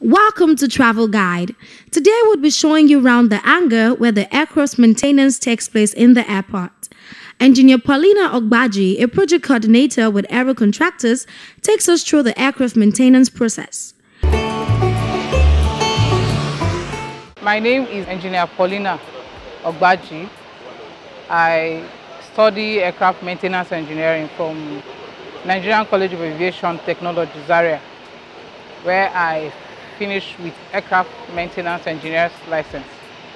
Welcome to Travel Guide. Today we'll be showing you around the hangar where the aircraft's maintenance takes place in the airport. Engineer Paulina Ogbaji, a project coordinator with Aero Contractors, takes us through the aircraft maintenance process. My name is Engineer Paulina Ogbaji. I study aircraft maintenance engineering from Nigerian College of Aviation Technology, Zaria, where I finished with aircraft maintenance engineer's license.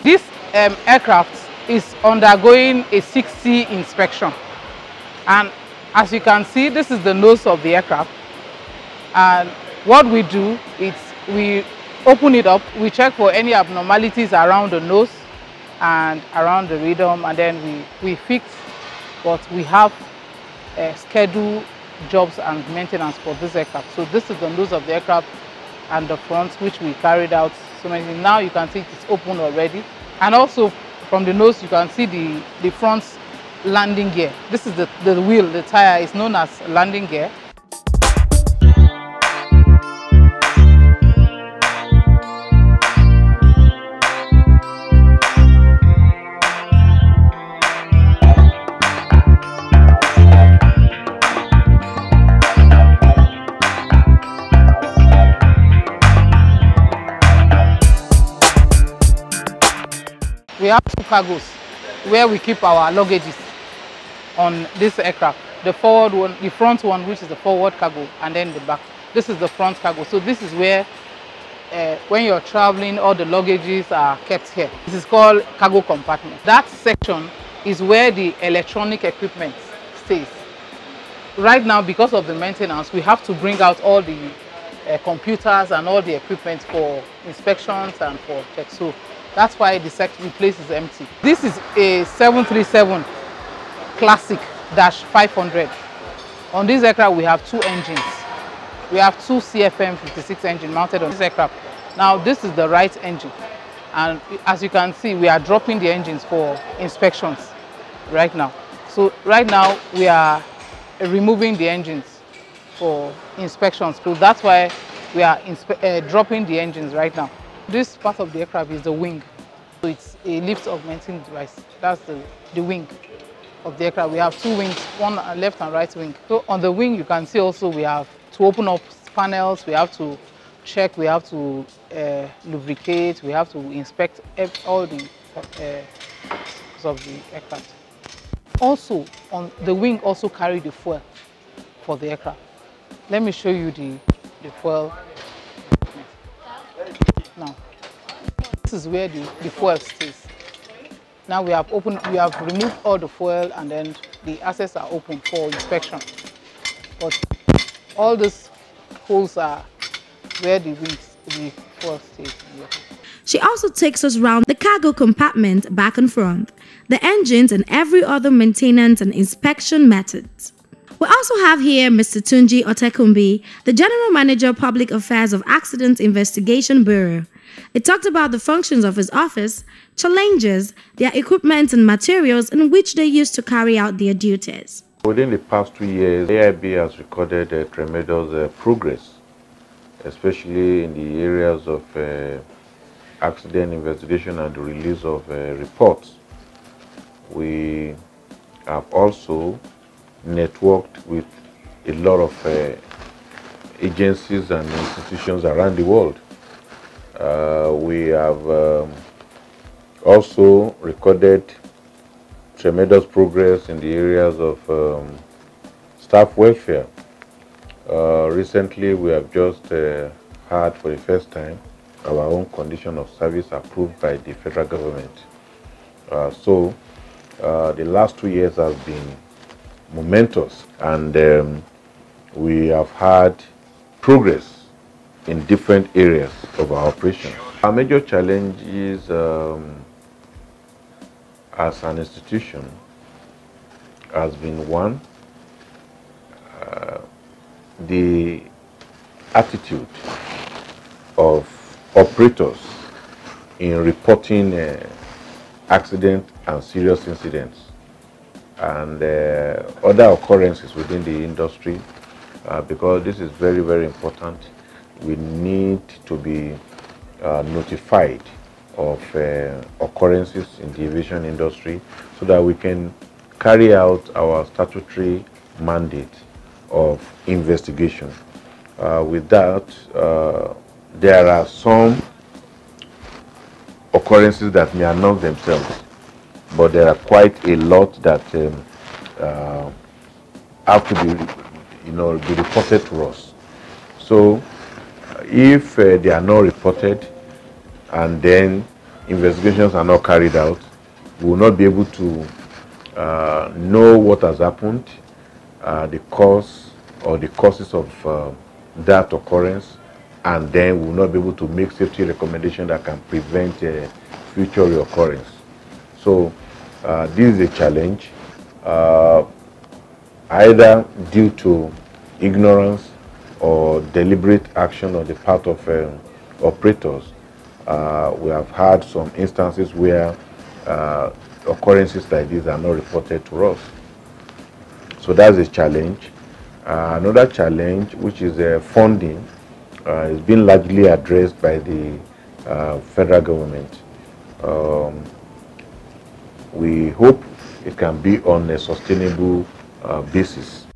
This aircraft is undergoing a 6C inspection, and as you can see, this is the nose of the aircraft, and what we do is we open it up, we check for any abnormalities around the nose and around the radome, and then we fix what we have scheduled jobs and maintenance for this aircraft. So this is the nose of the aircraft and the front, which we carried out so many things. Now you can see it's open already, and also from the nose you can see the front landing gear. This is the wheel, the tire is known as landing gear. We have two cargos where we keep our luggages on this aircraft. The forward one, the front one, which is the forward cargo, and then the back. This is the front cargo. So this is where, when you're traveling, all the luggages are kept here. This is called cargo compartment. That section is where the electronic equipment stays. Right now, because of the maintenance, we have to bring out all the computers and all the equipment for inspections and for checks. So that's why the place is empty. This is a 737 Classic -500. On this aircraft, we have two engines. We have two CFM56 engines mounted on this aircraft. Now, this is the right engine. And as you can see, we are dropping the engines for inspections right now. So right now, we are removing the engines for inspections. So that's why we are dropping the engines right now. This part of the aircraft is the wing. So it's a lift augmenting device. That's the wing of the aircraft. We have two wings, one left and right wing. So on the wing, you can see also we have to open up panels, we have to check, we have to lubricate, we have to inspect all the parts of the aircraft. Also, on the wing also carry the fuel for the aircraft. Let me show you the fuel. Now, this is where the fuel stays. Now we have removed all the fuel, and then the assets are open for inspection. But all these holes are where the fuel stays. She also takes us around the cargo compartment back and front, the engines, and every other maintenance and inspection methods. We also have here Mr. Tunji Otekumbi, the General Manager Public Affairs of Accident Investigation Bureau. It talked about the functions of his office, challenges, their equipment and materials in which they used to carry out their duties. Within the past 2 years, AIB has recorded tremendous progress, especially in the areas of accident investigation and the release of reports. We have also networked with a lot of agencies and institutions around the world. We have also recorded tremendous progress in the areas of staff welfare. Recently, we have just had for the first time our own condition of service approved by the federal government. So the last 2 years have been momentous, and we have had progress in different areas of our operation. Our major challenges as an institution has been, one, the attitude of operators in reporting accident and serious incidents and other occurrences within the industry, because this is very, very important. we need to be notified of occurrences in the aviation industry so that we can carry out our statutory mandate of investigation. With that, there are some occurrences that may announce themselves, but there are quite a lot that have to be reported to us. So if they are not reported and then investigations are not carried out, we will not be able to know what has happened, the cause or the causes of that occurrence, and then we will not be able to make safety recommendations that can prevent future reoccurrence. So this is a challenge, either due to ignorance or deliberate action on the part of operators. We have had some instances where occurrences like this are not reported to us. So that's a challenge. Another challenge, which is funding, is being largely addressed by the federal government. We hope it can be on a sustainable basis.